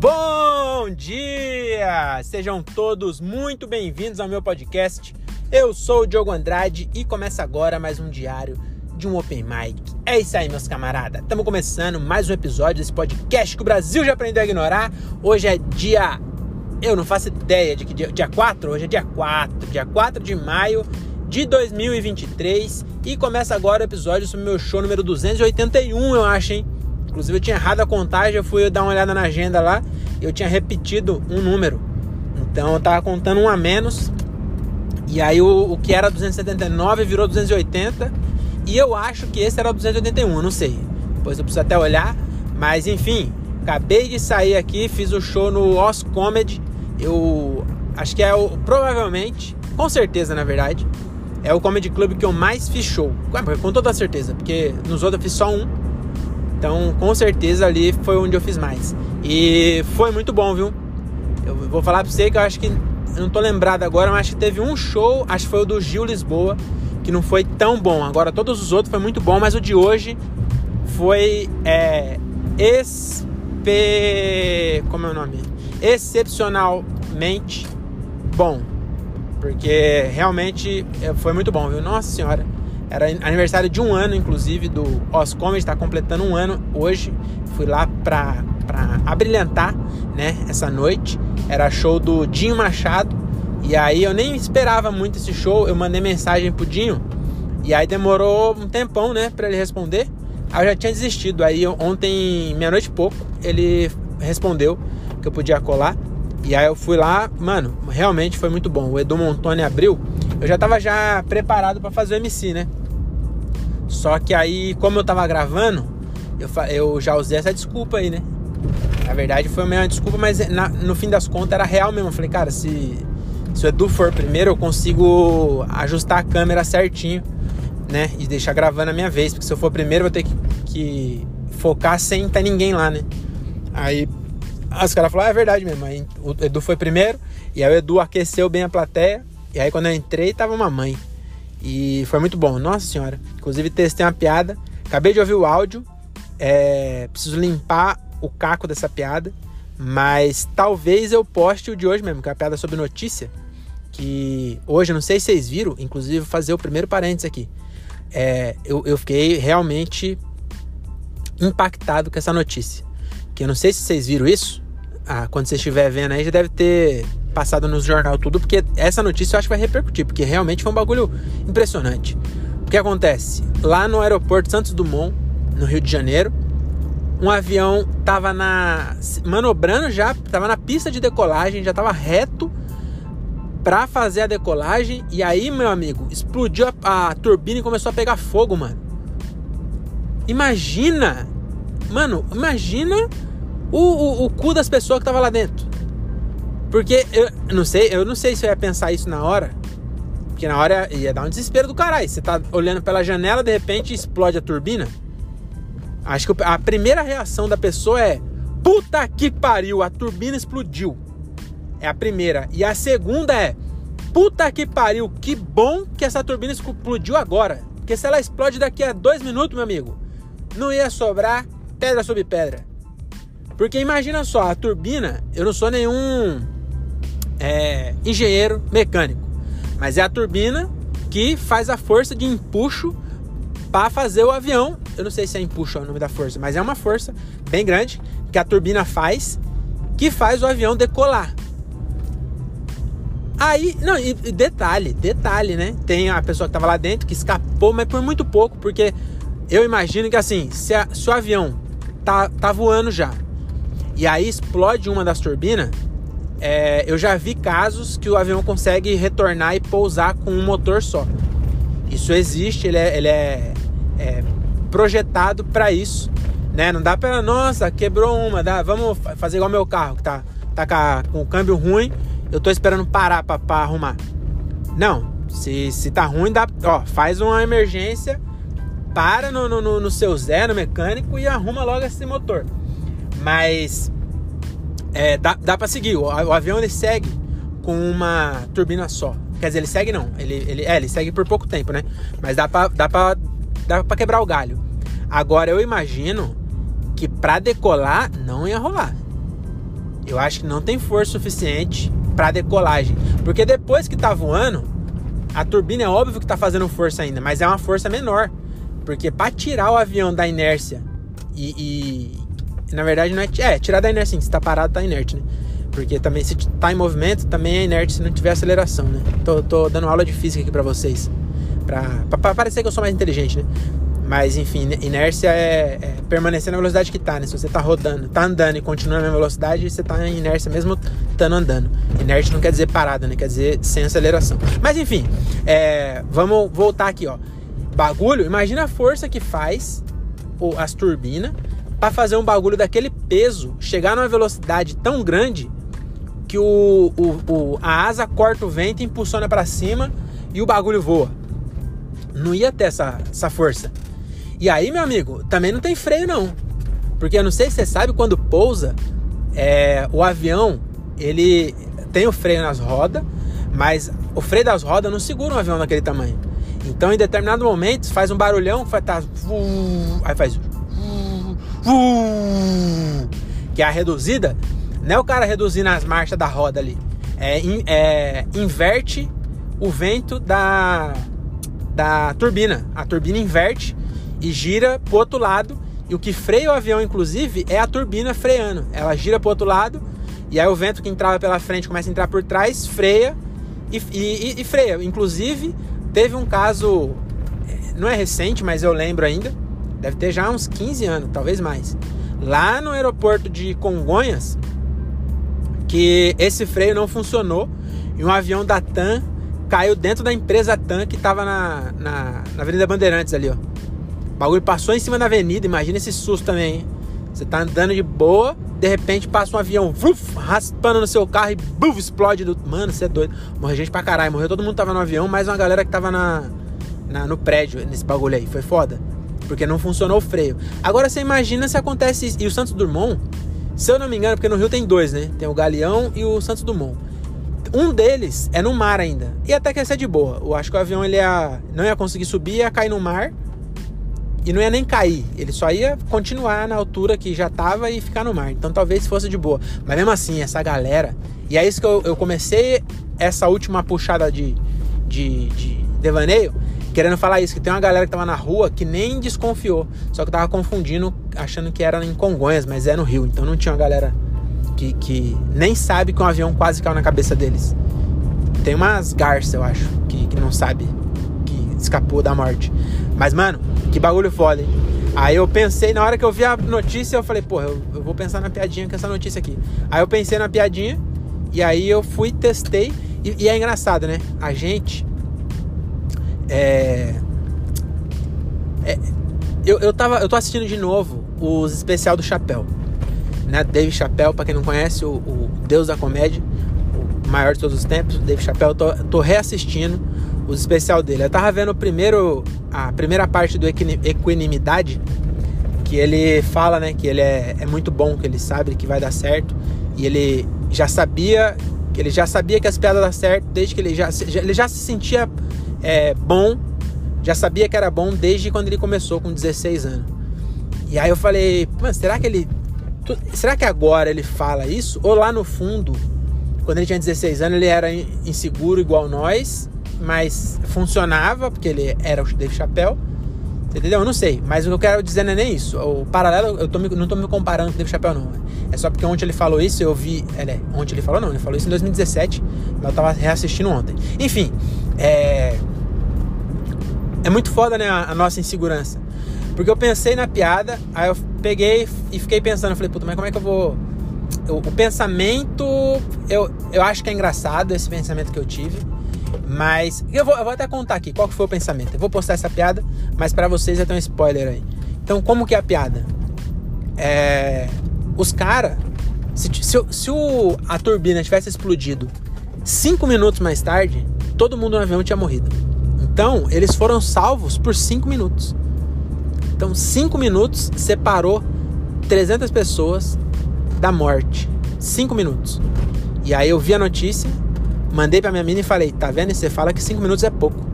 Bom dia! Sejam todos muito bem-vindos ao meu podcast. Eu sou o Diogo Andrade e começa agora mais um diário de um Open Mic. É isso aí, meus camaradas. Estamos começando mais um episódio desse podcast que o Brasil já aprendeu a ignorar. Hoje é dia... Eu não faço ideia de que dia 4? Hoje é dia 4 de maio de 2023. E começa agora o episódio sobre o meu show número 281, eu acho, hein? Inclusive eu tinha errado a contagem, eu fui dar uma olhada na agenda lá e eu tinha repetido um número. Então eu tava contando um a menos. E aí o que era 279 virou 280. E eu acho que esse era o 281, eu não sei. Depois eu preciso até olhar. Mas enfim, acabei de sair aqui, fiz o show no Os Comedy. Eu acho que é provavelmente, com certeza na verdade, é o Comedy Club que eu mais fiz show. Com toda certeza, porque nos outros eu fiz só um. Então, com certeza, ali foi onde eu fiz mais. E foi muito bom, viu? Eu vou falar pra você que eu acho que... Eu não tô lembrado agora, mas acho que teve um show, acho que foi o do Gil Lisboa, que não foi tão bom. Agora, todos os outros foi muito bom, mas o de hoje foi... Como é o nome? Excepcionalmente bom. Porque realmente foi muito bom, viu? Nossa Senhora. Era aniversário de um ano, inclusive, do Os Comedy, está completando um ano hoje. Fui lá pra abrilhantar, né, essa noite. Era show do Dinho Machado. E aí eu nem esperava muito esse show. Eu mandei mensagem pro Dinho. E aí demorou um tempão, né, pra ele responder. Aí eu já tinha desistido. Aí ontem, meia-noite e pouco, ele respondeu que eu podia colar. E aí eu fui lá, mano, realmente foi muito bom. O Edu Montoni abriu. Eu já tava preparado pra fazer o MC, né? Só que aí, como eu tava gravando, eu já usei essa desculpa aí, né? Na verdade foi meio uma desculpa, mas no fim das contas era real mesmo. Eu falei, cara, se o Edu for primeiro, eu consigo ajustar a câmera certinho, né? E deixar gravando a minha vez. Porque se eu for primeiro, eu vou ter que focar sem estar ninguém lá, né? Aí os caras falaram, é verdade mesmo. Aí o Edu foi primeiro, e aí o Edu aqueceu bem a plateia. E aí quando eu entrei, tava uma mãe. E foi muito bom, nossa senhora. Inclusive testei uma piada. Acabei de ouvir o áudio. Preciso limpar o caco dessa piada. Mas talvez eu poste o de hoje mesmo, que é a piada sobre notícia. Que hoje, não sei se vocês viram. Inclusive vou fazer o primeiro parênteses aqui. Eu fiquei realmente impactado com essa notícia. Que eu não sei se vocês viram isso. Quando você estiver vendo aí, já deve ter passado no jornal tudo, porque essa notícia eu acho que vai repercutir, porque realmente foi um bagulho impressionante. O que acontece? Lá no aeroporto Santos Dumont, no Rio de Janeiro, um avião tava manobrando já, tava na pista de decolagem, já tava reto pra fazer a decolagem, e aí, meu amigo, explodiu a turbina e começou a pegar fogo, mano. Imagina o cu das pessoas que estavam lá dentro. Porque eu não sei se eu ia pensar isso na hora. Porque na hora ia dar um desespero do caralho. Você tá olhando pela janela, de repente explode a turbina. Acho que a primeira reação da pessoa é: puta que pariu, a turbina explodiu. É a primeira. E a segunda é: puta que pariu, que bom que essa turbina explodiu agora. Porque se ela explode daqui a 2 minutos, meu amigo, não ia sobrar pedra sobre pedra. Porque imagina só, a turbina, eu não sou nenhum engenheiro mecânico, mas é a turbina que faz a força de empuxo para fazer o avião. Eu não sei se é empuxo é o nome da força, mas é uma força bem grande que a turbina faz, que faz o avião decolar. Aí, não, e detalhe, né? Tem a pessoa que tava lá dentro que escapou, mas por muito pouco, porque eu imagino que assim, se o avião tá voando já, e aí explode uma das turbinas, eu já vi casos que o avião consegue retornar e pousar com um motor só. Isso existe, ele é projetado para isso, né? Não dá para, nossa, quebrou uma, vamos fazer igual meu carro, que tá com o câmbio ruim, eu tô esperando parar pra arrumar. Não, se tá ruim, faz uma emergência, para no seu Zé, no mecânico, e arruma logo esse motor. Mas dá pra seguir. O avião ele segue com uma turbina só. Quer dizer, ele segue não. Ele segue por pouco tempo, né? Mas dá pra quebrar o galho. Agora eu imagino que pra decolar não ia rolar. Eu acho que não tem força suficiente para decolagem. Porque depois que tá voando, a turbina é óbvio que tá fazendo força ainda, mas é uma força menor. Porque para tirar o avião da inércia e na verdade não é tirar da inércia sim, se tá parado tá inerte, né? Porque também se tá em movimento também é inerte se não tiver aceleração, né? Tô dando aula de física aqui para vocês, pra parecer que eu sou mais inteligente, né? Mas enfim, inércia é permanecer na velocidade que tá, né? Se você tá rodando, tá andando e continua na mesma velocidade, você tá em inércia mesmo estando andando. Inerte não quer dizer parada, né? Quer dizer sem aceleração. Mas enfim, vamos voltar aqui, ó. Bagulho, imagina a força que faz as turbinas para fazer um bagulho daquele peso chegar numa velocidade tão grande que a asa corta o vento e impulsiona para cima e o bagulho voa. Não ia ter essa força. E aí, meu amigo, também não tem freio não. Porque eu não sei se você sabe, quando pousa, o avião, ele tem o freio nas rodas, mas o freio das rodas não segura um avião daquele tamanho. Então, em determinado momento, faz um barulhão que aí faz que é a reduzida. Não é o cara reduzindo as marchas da roda ali. Inverte o vento da turbina. A turbina inverte e gira pro outro lado. E o que freia o avião, inclusive, é a turbina freando. Ela gira pro outro lado e aí o vento que entrava pela frente começa a entrar por trás, freia e freia. Inclusive, teve um caso, não é recente, mas eu lembro ainda, deve ter já uns 15 anos, talvez mais, lá no aeroporto de Congonhas, que esse freio não funcionou e um avião da TAM caiu dentro da empresa TAM que estava na Avenida Bandeirantes ali, ó. O bagulho passou em cima da avenida, imagina esse susto também, hein? Você tá andando de boa, de repente passa um avião raspando no seu carro e explode. Mano, você é doido. Morreu gente pra caralho, morreu todo mundo que tava no avião, mais uma galera que tava no prédio, nesse bagulho aí. Foi foda, porque não funcionou o freio. Agora você imagina se acontece isso. E o Santos Dumont, se eu não me engano, porque no Rio tem dois, né? Tem o Galeão e o Santos Dumont. Um deles é no mar ainda, e até que ia ser de boa. Eu acho que o avião não ia conseguir subir, ia cair no mar. E não ia nem cair, ele só ia continuar na altura que já tava e ficar no mar. Então talvez fosse de boa. Mas mesmo assim, essa galera... E é isso que eu comecei essa última puxada de devaneio, querendo falar isso, que tem uma galera que tava na rua que nem desconfiou. Só que tava confundindo, achando que era em Congonhas, mas é no Rio. Então não tinha uma galera que nem sabe que um avião quase caiu na cabeça deles. Tem umas garças, eu acho, que não sabe que escapou da morte. Mas, mano, que bagulho foda, hein? Aí eu pensei, na hora que eu vi a notícia, eu falei, porra, eu vou pensar na piadinha com essa notícia aqui. Aí eu pensei na piadinha, e aí eu fui, testei, e é engraçado, né? A gente... Eu tô assistindo de novo os especial do Chappelle, né? Dave Chappelle, pra quem não conhece, o deus da comédia, o maior de todos os tempos, Dave Chappelle. Tô reassistindo os especial dele. Eu tava vendo a primeira parte do Equanimidade, que ele fala, né, que ele é muito bom, que ele sabe que vai dar certo, e ele já sabia que as piadas dão certo desde que ele já se sentia bom, já sabia que era bom desde quando ele começou com 16 anos. E aí eu falei, mano, será que agora ele fala isso? Ou lá no fundo, quando ele tinha 16 anos, ele era inseguro igual nós, mas funcionava, porque ele era o Dave Chappelle, entendeu? Eu não sei, mas o que eu quero dizer não é nem isso. O paralelo, não tô me comparando com o Dave Chappelle, não. É só porque ontem ele falou isso, eu vi... Ontem ele falou, não, ele falou isso em 2017, mas eu tava reassistindo ontem. Enfim, é muito foda, né, a nossa insegurança. Porque eu pensei na piada, aí eu peguei e fiquei pensando, eu falei, puta, mas como é que eu vou... O pensamento, eu acho que é engraçado esse pensamento que eu tive. Mas eu vou até contar aqui qual que foi o pensamento. Eu vou postar essa piada, mas pra vocês já tem um spoiler aí. Então, como que é a piada? Os caras, se a turbina tivesse explodido 5 minutos mais tarde, todo mundo no avião tinha morrido. Então, eles foram salvos por 5 minutos. Então, 5 minutos separou 300 pessoas da morte. 5 minutos. E aí eu vi a notícia, mandei pra minha mina e falei, tá vendo? E você fala que 5 minutos é pouco.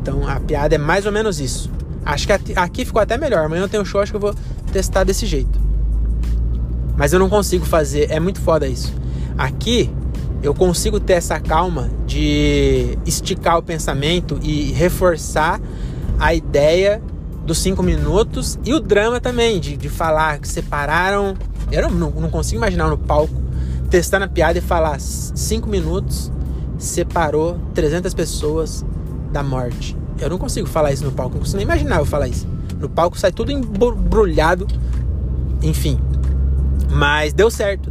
Então a piada é mais ou menos isso. Acho que aqui ficou até melhor. Amanhã eu tenho show, acho que eu vou testar desse jeito. Mas eu não consigo fazer, é muito foda isso. Aqui, eu consigo ter essa calma de esticar o pensamento e reforçar a ideia dos 5 minutos e o drama também, de falar que separaram. Eu não consigo imaginar no palco, testando a piada e falar 5 minutos, separou 300 pessoas da morte. Eu não consigo falar isso no palco, não consigo nem imaginar eu falar isso. No palco sai tudo embrulhado, enfim. Mas deu certo.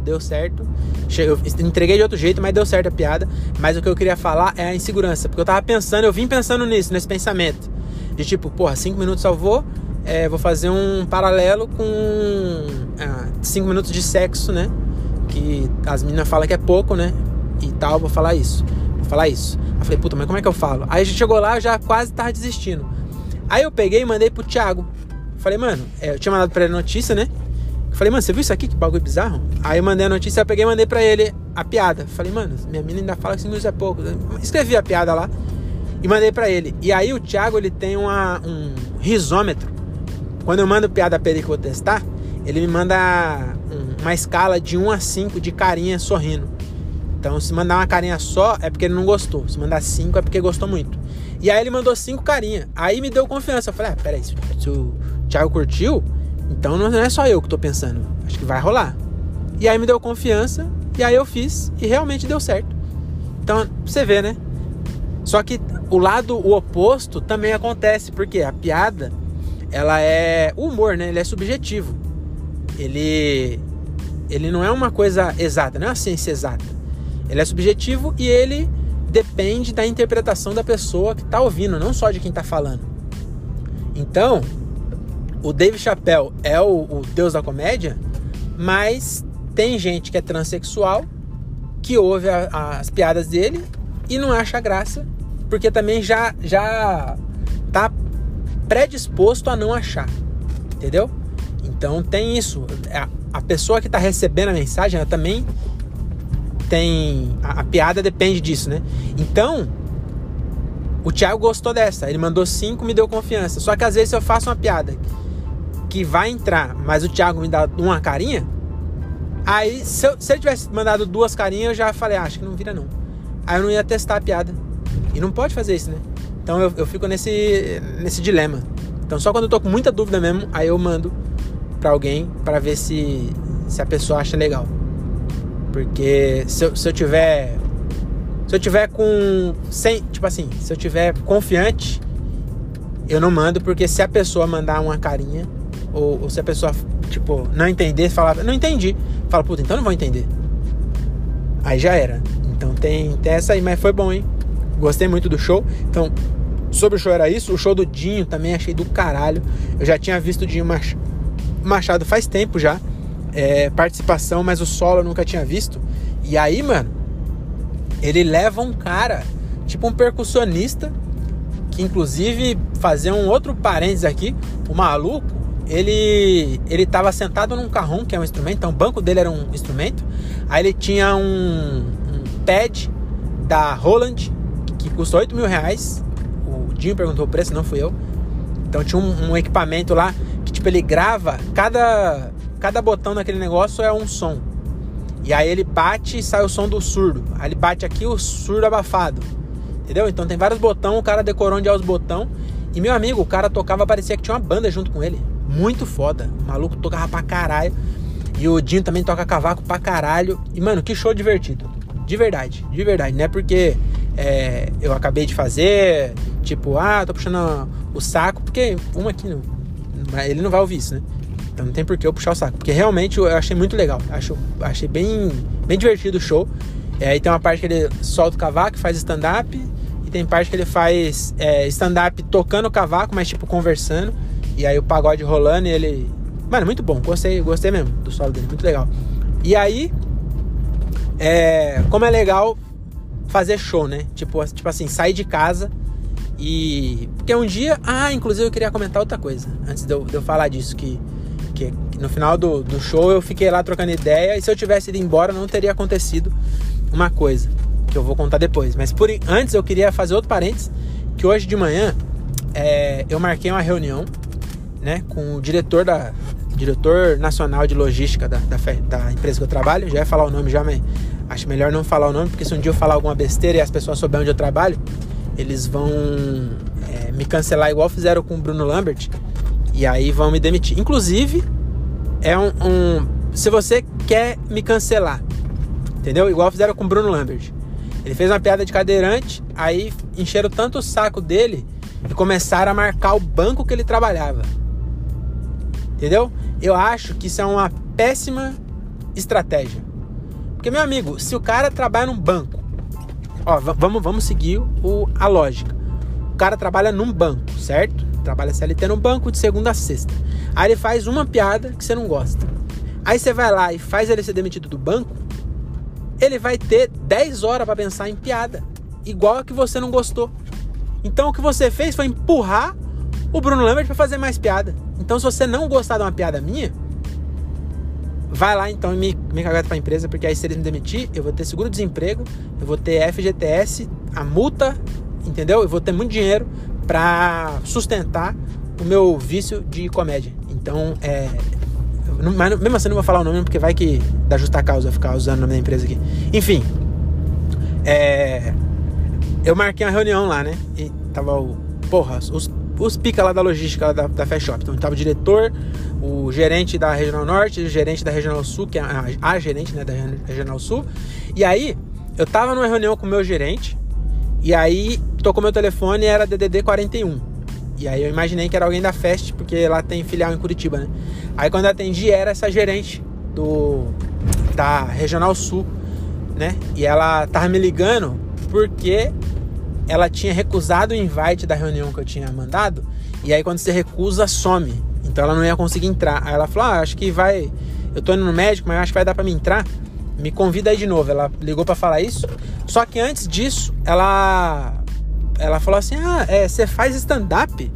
Eu entreguei de outro jeito, mas deu certo a piada. Mas o que eu queria falar é a insegurança. Porque eu vim pensando nesse pensamento. De tipo, 5 minutos salvou, vou fazer um paralelo com 5 minutos de sexo, né? Que as meninas falam que é pouco, né? E tal, vou falar isso. Eu falei, puta, mas como é que eu falo? Aí a gente chegou lá, eu já quase tava desistindo. Aí eu peguei e mandei pro Thiago. Falei, mano, eu tinha mandado pra ele a notícia, né? Eu falei, mano, você viu isso aqui? Que bagulho bizarro. Aí eu mandei a notícia, eu peguei e mandei pra ele a piada. Falei, mano, minha mina ainda fala que 5 minutos é pouco. Escrevi a piada lá e mandei pra ele. E aí o Thiago, ele tem um risômetro. Quando eu mando piada pra ele que eu vou testar, ele me manda uma escala de 1 a 5 de carinha sorrindo. Então, se mandar uma carinha só, é porque ele não gostou. Se mandar 5, é porque gostou muito. E aí ele mandou 5 carinha. Aí me deu confiança. Eu falei, peraí, se o Thiago curtiu, então não é só eu que tô pensando. Acho que vai rolar. E aí me deu confiança, e aí eu fiz, e realmente deu certo. Então, você vê, né? Só que o oposto também acontece, porque a piada, ela é... O humor, né? Ele é subjetivo. Ele não é uma coisa exata, não é uma ciência exata. Ele é subjetivo e ele depende da interpretação da pessoa que está ouvindo, não só de quem está falando. Então, o Dave Chappelle é o deus da comédia, mas tem gente que é transexual, que ouve as piadas dele e não acha graça, porque também já tá predisposto a não achar, entendeu? Então tem isso. A pessoa que está recebendo a mensagem, ela também tem... A piada depende disso, né? Então, o Thiago gostou dessa. Ele mandou 5, me deu confiança. Só que às vezes eu faço uma piada que vai entrar, mas o Thiago me dá uma carinha, aí se ele tivesse mandado 2 carinhas, eu já falei, acho que não vira não. Aí eu não ia testar a piada. E não pode fazer isso, né? Então eu fico nesse dilema. Então só quando eu tô com muita dúvida mesmo, aí eu mando pra alguém pra ver se a pessoa acha legal. Porque se eu tiver com... Tipo assim, se eu tiver confiante, eu não mando, porque se a pessoa mandar uma carinha, ou se a pessoa, tipo, não entender, falar, não entendi, fala, puta, então não vou entender. Aí já era. Então tem essa aí, mas foi bom, hein? Gostei muito do show. Então, sobre o show era isso. O show do Dinho também achei do caralho. Eu já tinha visto o Dinho Machado faz tempo já. Participação, mas o solo eu nunca tinha visto. E aí, mano, ele leva um cara, tipo um percussionista, que inclusive, fazer um outro parênteses aqui, o maluco, ele tava sentado num carrom, que é um instrumento, então o banco dele era um instrumento, aí ele tinha um pad da Roland, que custou R$8.000, o Dinho perguntou o preço, não fui eu, então tinha um equipamento lá, que tipo, ele grava, cada botão daquele negócio é um som. E aí ele bate e sai o som do surdo. Aí ele bate aqui, o surdo abafado. Entendeu? Então tem vários botões, o cara decorou onde é os botões. E meu amigo, o cara tocava, parecia que tinha uma banda junto com ele. Muito foda. O maluco tocava pra caralho. E o Dinho também toca cavaco pra caralho. E, mano, que show divertido. De verdade. Não é porque eu acabei de fazer, tipo, tô puxando o saco. Porque aqui, ele não vai ouvir isso, né? Então não tem por que eu puxar o saco. Porque realmente eu achei muito legal. Achei bem divertido o show. Aí tem uma parte que ele solta o cavaco, faz stand-up. E tem parte que ele faz stand-up tocando o cavaco, mas tipo conversando. E aí o pagode rolando e ele... Mano, muito bom. Gostei mesmo do solo dele. Muito legal. E aí... como é legal fazer show, né? Tipo assim, sair de casa e... Porque um dia... inclusive eu queria comentar outra coisa. Antes de eu falar disso, que no final do show eu fiquei lá trocando ideia. E se eu tivesse ido embora não teria acontecido uma coisa que eu vou contar depois. Mas antes eu queria fazer outro parênteses. Que hoje de manhã eu marquei uma reunião, né, com o diretor diretor nacional de logística da empresa que eu trabalho. Já ia falar o nome já, mas acho melhor não falar o nome, porque se um dia eu falar alguma besteira e as pessoas souberem onde eu trabalho, eles vão me cancelar igual fizeram com o Bruno Lambert, e aí vão me demitir. Inclusive, se você quer me cancelar, entendeu? Igual fizeram com o Bruno Lambert. Ele fez uma piada de cadeirante, aí encheram tanto o saco dele e começaram a marcar o banco que ele trabalhava. Entendeu? Eu acho que isso é uma péssima estratégia. Porque, meu amigo, se o cara trabalha num banco, ó, vamos seguir a lógica. O cara trabalha num banco, certo? Trabalha CLT num banco de segunda a sexta. Aí ele faz uma piada que você não gosta. Aí você vai lá e faz ele ser demitido do banco. Ele vai ter 10 horas para pensar em piada, igual a que você não gostou. Então o que você fez foi empurrar o Bruno Lambert para fazer mais piada. Então se você não gostar de uma piada minha, vai lá então e me cagar pra empresa, porque aí se eles me demitir, eu vou ter seguro-desemprego, eu vou ter FGTS, a multa, entendeu? Eu vou ter muito dinheiro para sustentar o meu vício de comédia. Então, mas mesmo assim não vou falar o nome, porque vai que dá justa causa ficar usando o nome da empresa aqui. Enfim, eu marquei uma reunião lá, né? E tava os pica lá da logística lá da Fast Shop. Então tava o diretor, o gerente da Regional Norte, o gerente da Regional Sul, que é a gerente, né, da Regional Sul. E aí, eu tava numa reunião com o meu gerente, e aí tocou meu telefone e era DDD 41. E aí eu imaginei que era alguém da Fast, porque lá tem filial em Curitiba, né? Aí quando eu atendi, era essa gerente da Regional Sul, né? E ela tava me ligando porque ela tinha recusado o invite da reunião que eu tinha mandado. E aí quando você recusa, some. Então ela não ia conseguir entrar. Aí ela falou, acho que vai... Eu tô indo no médico, mas acho que vai dar pra me entrar. Me convida aí de novo. Ela ligou pra falar isso. Só que antes disso, ela falou assim, você faz stand-up?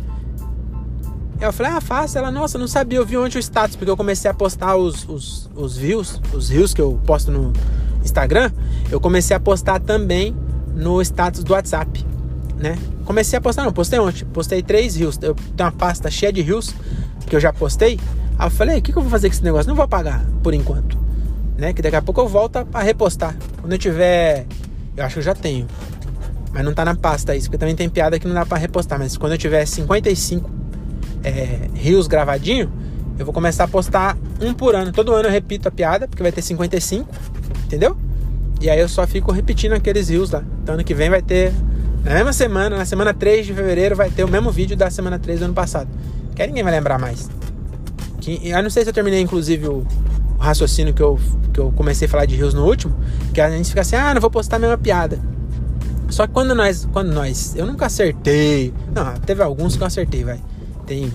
Eu falei, faço. Ela, nossa, não sabia. Eu vi ontem o status, porque eu comecei a postar os reels que eu posto no Instagram. Eu comecei a postar também no status do WhatsApp, né? Postei ontem. Postei 3 reels. Eu tenho uma pasta cheia de reels que eu já postei. Aí eu falei, o que eu vou fazer com esse negócio? Não vou apagar por enquanto, né? Que daqui a pouco eu volto a repostar. Quando eu tiver... Eu acho que eu já tenho, mas não tá na pasta isso, porque também tem piada que não dá pra repostar. Mas quando eu tiver 55 reels gravadinho, eu vou começar a postar um por ano. Todo ano eu repito a piada, porque vai ter 55, entendeu? E aí eu só fico repetindo aqueles reels lá. Então ano que vem vai ter, na mesma semana, na semana 3 de fevereiro, vai ter o mesmo vídeo da semana 3 do ano passado. Que aí ninguém vai lembrar mais. Eu não sei se eu terminei, inclusive, o raciocínio que eu comecei a falar de reels no último, que a gente fica assim, não vou postar a mesma piada. Só que quando nós eu nunca acertei. Não, teve alguns que eu acertei, vai. Tem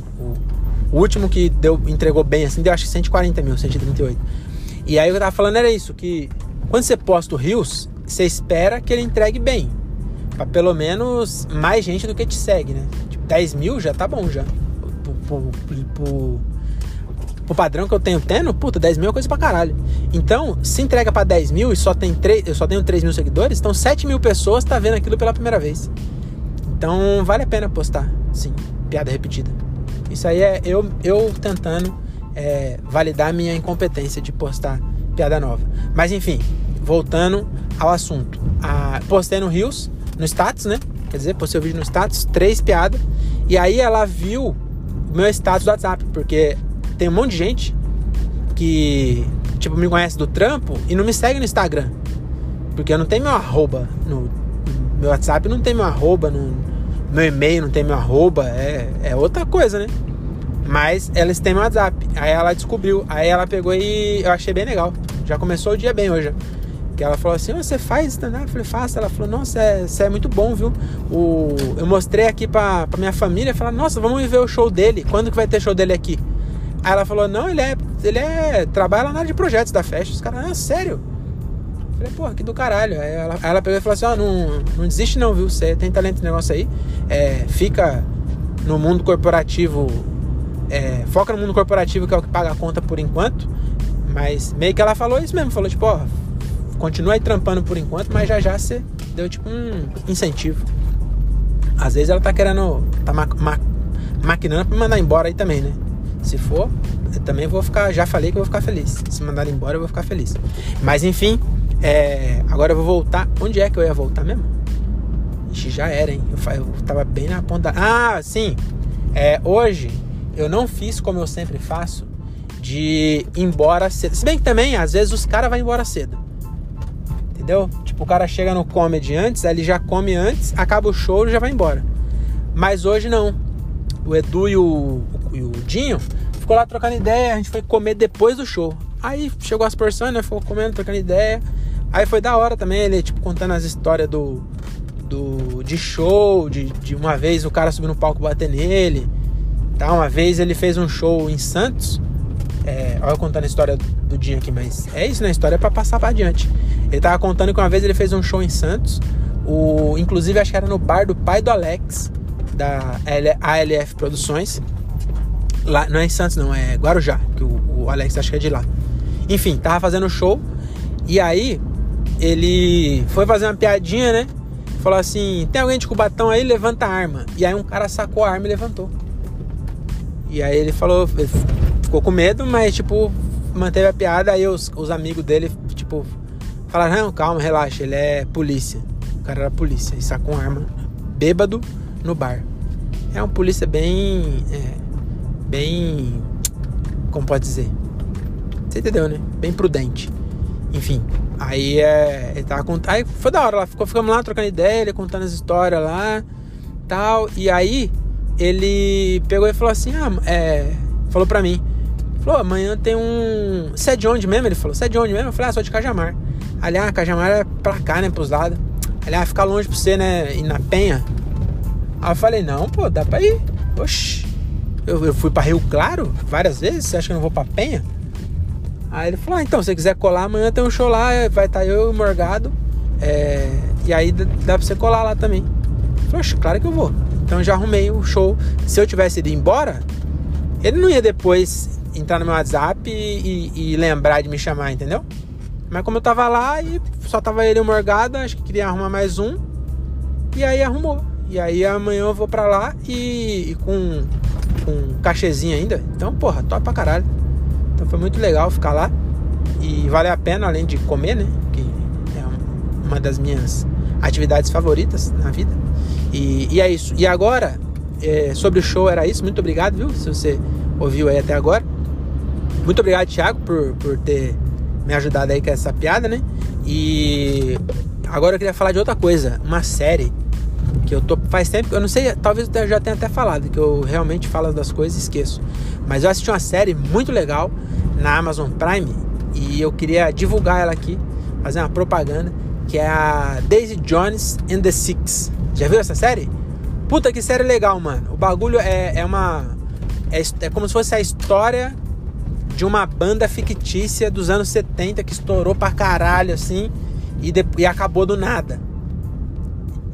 o último que entregou bem, assim, deu acho que 140 mil, 138. E aí o que eu tava falando era isso, que quando você posta o reels, você espera que ele entregue bem, pra pelo menos mais gente do que te segue, né? Tipo, 10 mil já tá bom, já. Pro padrão que eu tenho puta, 10 mil é coisa pra caralho. Então, se entrega pra 10 mil e eu só tenho 3 mil seguidores, então 7 mil pessoas tá vendo aquilo pela primeira vez. Então, vale a pena postar, sim, piada repetida. Isso aí é eu tentando validar a minha incompetência de postar piada nova. Mas enfim, voltando ao assunto. Postei no Reels, no status, né? Quer dizer, postei o vídeo no status, 3 piadas. E aí ela viu o meu status do WhatsApp, porque tem um monte de gente que, tipo, me conhece do trampo e não me segue no Instagram. Porque eu não tenho meu arroba no meu WhatsApp, não tem meu arroba, no meu e-mail não tem meu arroba, é outra coisa, né? Mas eles têm meu WhatsApp. Aí ela descobriu, aí ela pegou e eu achei bem legal. Já começou o dia bem hoje. Que ela falou assim, você faz stand-up? Eu falei, faço. Ela falou, nossa, você é muito bom, viu? Eu mostrei aqui pra minha família, falaram, nossa, vamos ver o show dele. Quando que vai ter show dele aqui? Aí ela falou, não, ele trabalha lá na área de projetos da Fast. Os caras, sério? Eu falei, porra, que do caralho. Aí ela pegou e falou assim, não desiste não, viu? Você tem talento nesse negócio aí. Fica no mundo corporativo, foca no mundo corporativo, que é o que paga a conta por enquanto. Mas meio que ela falou isso mesmo, falou tipo, continua aí trampando por enquanto, mas já você deu tipo um incentivo. Às vezes ela tá querendo, tá maquinando pra me mandar embora aí também, né? Se for, eu também vou ficar... Já falei que eu vou ficar feliz. Se mandarem embora, eu vou ficar feliz. Mas, enfim, agora eu vou voltar. Onde é que eu ia voltar mesmo? Ixi, já era, hein? Eu tava bem na ponta... Ah, sim! Hoje, eu não fiz como eu sempre faço, de ir embora cedo. Se bem que também, às vezes, os caras vão embora cedo. Entendeu? Tipo, o cara chega no comedy antes, aí ele já come antes, acaba o show e já vai embora. Mas hoje não. O Edu e o Dinho ficou lá trocando ideia, a gente foi comer depois do show. Aí chegou as porções, né? Ficou comendo, trocando ideia. Aí foi da hora também, ele tipo contando as histórias de show, de uma vez o cara subiu no palco bater nele. Tá? Uma vez ele fez um show em Santos. Olha eu contando a história do Dinho aqui, mas é isso, né? A história é pra passar pra adiante. Ele tava contando que uma vez ele fez um show em Santos. Inclusive acho que era no bar do pai do Alex, da ALF Produções. Lá, não é em Santos não, é Guarujá, que o Alex acho que é de lá. Enfim, tava fazendo show. E aí ele foi fazer uma piadinha, né? Falou assim, tem alguém de Cubatão aí? Levanta a arma. E aí um cara sacou a arma e levantou. E aí ele falou, ficou com medo, mas tipo, manteve a piada. Aí os amigos dele, tipo, falaram, não, calma, relaxa, ele é polícia. O cara era polícia e sacou uma arma bêbado no bar. É um polícia bem, como pode dizer? Você entendeu, né? Bem prudente. Enfim, aí ele tava contando. Aí foi da hora lá, ficamos lá trocando ideia, ele contando as histórias lá, tal. E aí ele pegou e falou assim, falou pra mim, falou, amanhã tem um... Você é de onde mesmo? Ele falou, você é de onde mesmo? Eu falei, sou de Cajamar. Ali, Cajamar é pra cá, né, pros lados. Ali, fica longe pra você, né, ir na Penha. Aí eu falei, não, pô, dá pra ir. Oxi, eu fui pra Rio Claro várias vezes, você acha que eu não vou pra Penha? Aí ele falou, então, se você quiser colar, amanhã tem um show lá, vai estar eu e o Morgado, e aí dá pra você colar lá também. Eu falei, oxe, claro que eu vou. Então eu já arrumei o show. Se eu tivesse ido embora, ele não ia depois entrar no meu WhatsApp e lembrar de me chamar, entendeu? Mas como eu tava lá e só tava ele e o Morgado, acho que queria arrumar mais um, e aí arrumou. E aí amanhã eu vou pra lá e com um cachezinho ainda. Então, porra, top pra caralho. Então foi muito legal ficar lá. E vale a pena, além de comer, né? Que é uma das minhas atividades favoritas na vida. E é isso. E agora, sobre o show era isso. Muito obrigado, viu? Se você ouviu aí até agora. Muito obrigado, Thiago, por ter me ajudado aí com essa piada, né? E agora eu queria falar de outra coisa. Uma série que eu tô faz tempo, eu não sei, talvez eu já tenha até falado, que eu realmente falo das coisas e esqueço. Mas eu assisti uma série muito legal na Amazon Prime e eu queria divulgar ela aqui, fazer uma propaganda, que é a Daisy Jones and the Six. Já viu essa série? Puta, que série legal, mano. O bagulho é como se fosse a história de uma banda fictícia dos anos 70 que estourou pra caralho, assim, e acabou do nada.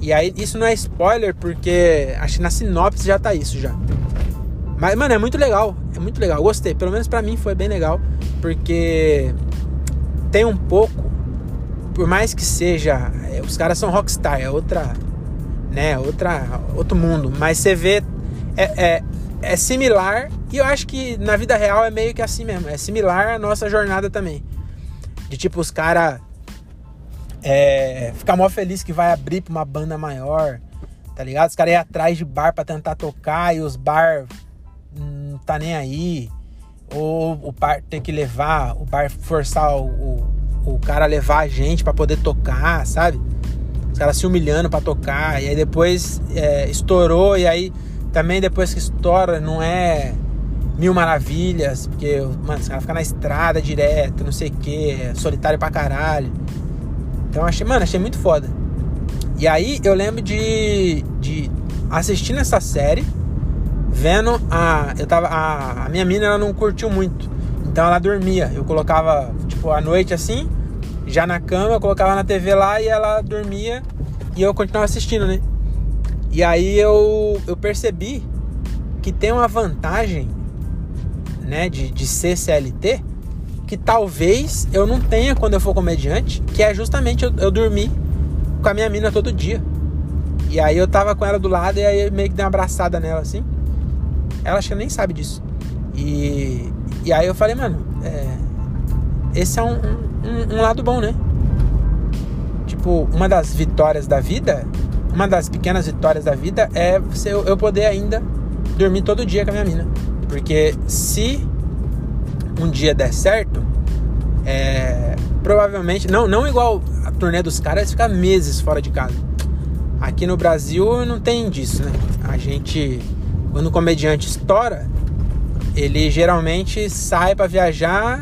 E aí, isso não é spoiler, porque acho que na sinopse já tá isso já. Mas, mano, é muito legal. É muito legal. Gostei. Pelo menos pra mim foi bem legal. Porque tem um pouco, por mais que seja... os caras são rockstar, é outra... né, outro mundo. Mas você vê... É similar. E eu acho que na vida real é meio que assim mesmo. É similar à nossa jornada também. De tipo, os caras... ficar mó feliz que vai abrir pra uma banda maior, tá ligado? Os caras iam atrás de bar pra tentar tocar e os bar não tá nem aí. Ou o bar tem que levar, o bar forçar o cara a levar a gente pra poder tocar, sabe? Os caras se humilhando pra tocar. E aí depois estourou, e aí também depois que estoura não é mil maravilhas, porque, mano, os caras ficam na estrada direto, não sei o que, solitário pra caralho. Então achei muito foda. E aí eu lembro de assistindo essa série, vendo a minha mina, ela não curtiu muito. Então ela dormia. Eu colocava, tipo, à noite assim, já na cama, eu colocava na TV lá e ela dormia e eu continuava assistindo, né? E aí eu percebi que tem uma vantagem, né, de ser CLT, que talvez eu não tenha quando eu for comediante, que é justamente eu dormir com a minha mina todo dia. E aí eu tava com ela do lado e aí eu meio que dei uma abraçada nela assim. Ela acho que nem sabe disso. E aí eu falei, mano, esse é um lado bom, né? Tipo, uma das vitórias da vida, uma das pequenas vitórias da vida é eu poder ainda dormir todo dia com a minha mina. Porque se um dia der certo, provavelmente, não igual a turnê dos caras, eles ficam meses fora de casa. Aqui no Brasil não tem disso, né? A gente, quando o comediante estoura, ele geralmente sai pra viajar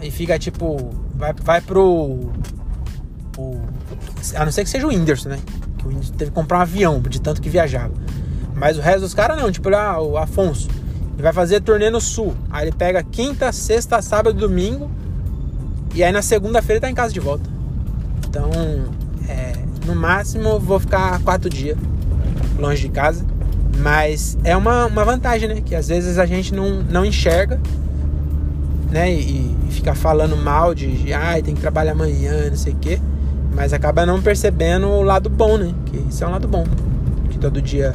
e fica tipo, vai pro a não ser que seja o Whindersson, né? Que o Whindersson teve que comprar um avião de tanto que viajava. Mas o resto dos caras não, tipo lá o Afonso, ele vai fazer turnê no Sul. Aí ele pega quinta, sexta, sábado, domingo, e aí na segunda-feira ele tá em casa de volta. Então, no máximo eu vou ficar 4 dias longe de casa. Mas é uma vantagem, né? Que às vezes a gente não enxerga, né? E fica falando mal de tem que trabalhar amanhã, não sei o quê. Mas acaba não percebendo o lado bom, né? Que isso é um lado bom. Que todo dia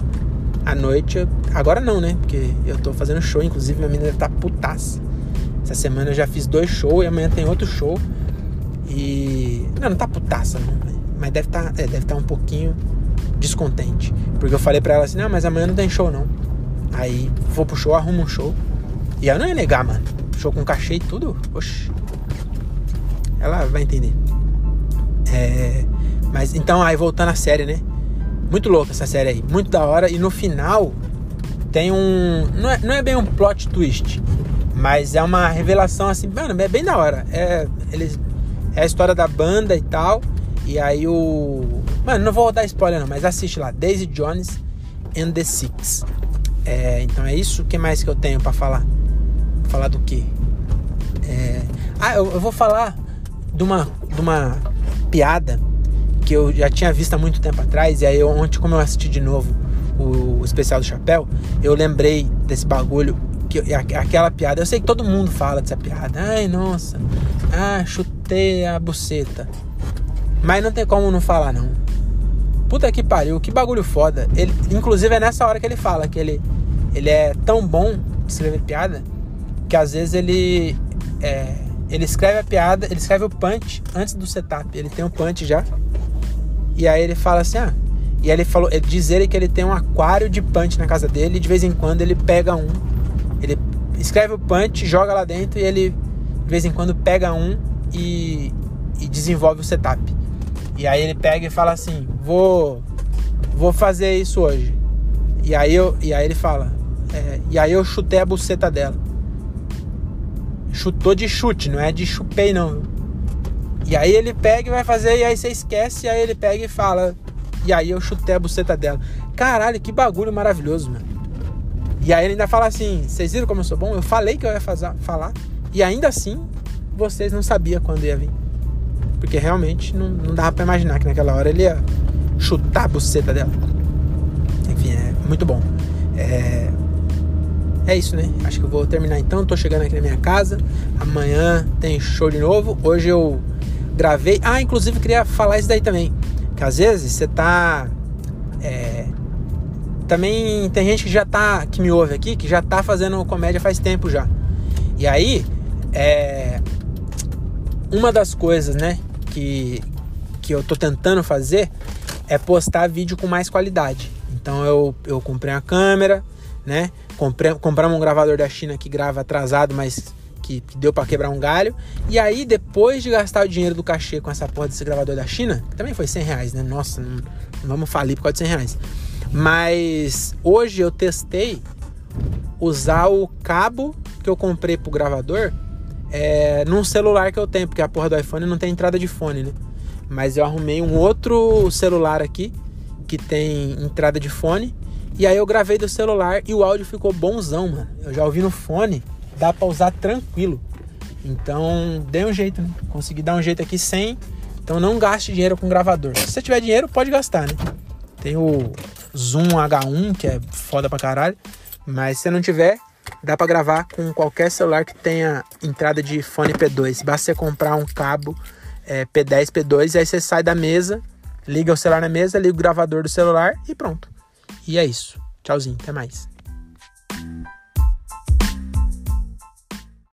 à noite... Agora não, né? Porque eu tô fazendo show. Inclusive minha menina deve estar putaça. Essa semana eu já fiz 2 shows e amanhã tem outro show. E... Não tá putaça não, né? Mas deve estar um pouquinho descontente. Porque eu falei pra ela assim, não, mas amanhã não tem show não. Aí vou pro show, arrumo um show. E ela não ia negar, mano. Show com cachê e tudo. Oxi. Ela vai entender. Mas então, aí voltando à série, né? Muito louca essa série aí. Muito da hora. E no final tem não é bem um plot twist, mas é uma revelação assim, mano, é bem da hora. É a história da banda e tal. E aí mano, não vou dar spoiler não, mas assiste lá, Daisy Jones and the Six. Então é isso. O que mais que eu tenho pra falar? Falar do quê? Eu vou falar de uma piada que eu já tinha visto há muito tempo atrás. E aí ontem, como eu assisti de novo o especial do Chapéu, eu lembrei desse bagulho, aquela piada. Eu sei que todo mundo fala dessa piada. Ai, nossa, chutei a buceta. Mas não tem como não falar, não. Puta que pariu, que bagulho foda. Inclusive é nessa hora que ele fala que ele é tão bom de escrever piada que às vezes ele escreve a piada, ele escreve o punch antes do setup. Ele tem um punch já. E aí ele fala assim, e aí ele diz que ele tem um aquário de punch na casa dele, e de vez em quando ele pega ele escreve o punch, joga lá dentro, e ele de vez em quando pega e desenvolve o setup. E aí ele pega e fala assim, vou fazer isso hoje. E aí ele fala, e aí eu chutei a buceta dela. Chutou de chute, não é de chupei não. E aí ele pega e vai fazer, e aí você esquece, e aí ele pega e fala, e aí eu chutei a buceta dela. Caralho, que bagulho maravilhoso, mano. E aí ele ainda fala assim, vocês viram como eu sou bom? Eu falei que eu ia falar, e ainda assim, vocês não sabiam quando ia vir. Porque realmente não dava pra imaginar que naquela hora ele ia chutar a buceta dela. Enfim, é muito bom. É isso, né? Acho que eu vou terminar então. Tô chegando aqui na minha casa. Amanhã tem show de novo. Hoje eu gravei. Inclusive queria falar isso daí também. Que às vezes você tá... Também tem gente que me ouve aqui, que já tá fazendo comédia faz tempo já. E aí, uma das coisas, né, que eu tô tentando fazer é postar vídeo com mais qualidade. Então eu comprei uma câmera, né? Compramos um gravador da China que grava atrasado, mas que deu pra quebrar um galho. E aí, depois de gastar o dinheiro do cachê com essa porra desse gravador da China, que também foi R$100, né? Nossa, não vamos falir por causa de R$100. Mas hoje eu testei usar o cabo que eu comprei pro gravador num celular que eu tenho, porque a porra do iPhone não tem entrada de fone, né? Mas eu arrumei um outro celular aqui que tem entrada de fone. E aí eu gravei do celular e o áudio ficou bonzão, mano. Eu já ouvi no fone, dá pra usar tranquilo. Então, dei um jeito, né? Consegui dar um jeito aqui sem. Então não gaste dinheiro com gravador. Se você tiver dinheiro, pode gastar, né? Tem o Zoom H1, que é foda pra caralho. Mas se você não tiver, dá pra gravar com qualquer celular que tenha entrada de fone P2. Basta você comprar um cabo P10, P2, e aí você sai da mesa, liga o celular na mesa, liga o gravador do celular e pronto. E é isso. Tchauzinho, até mais.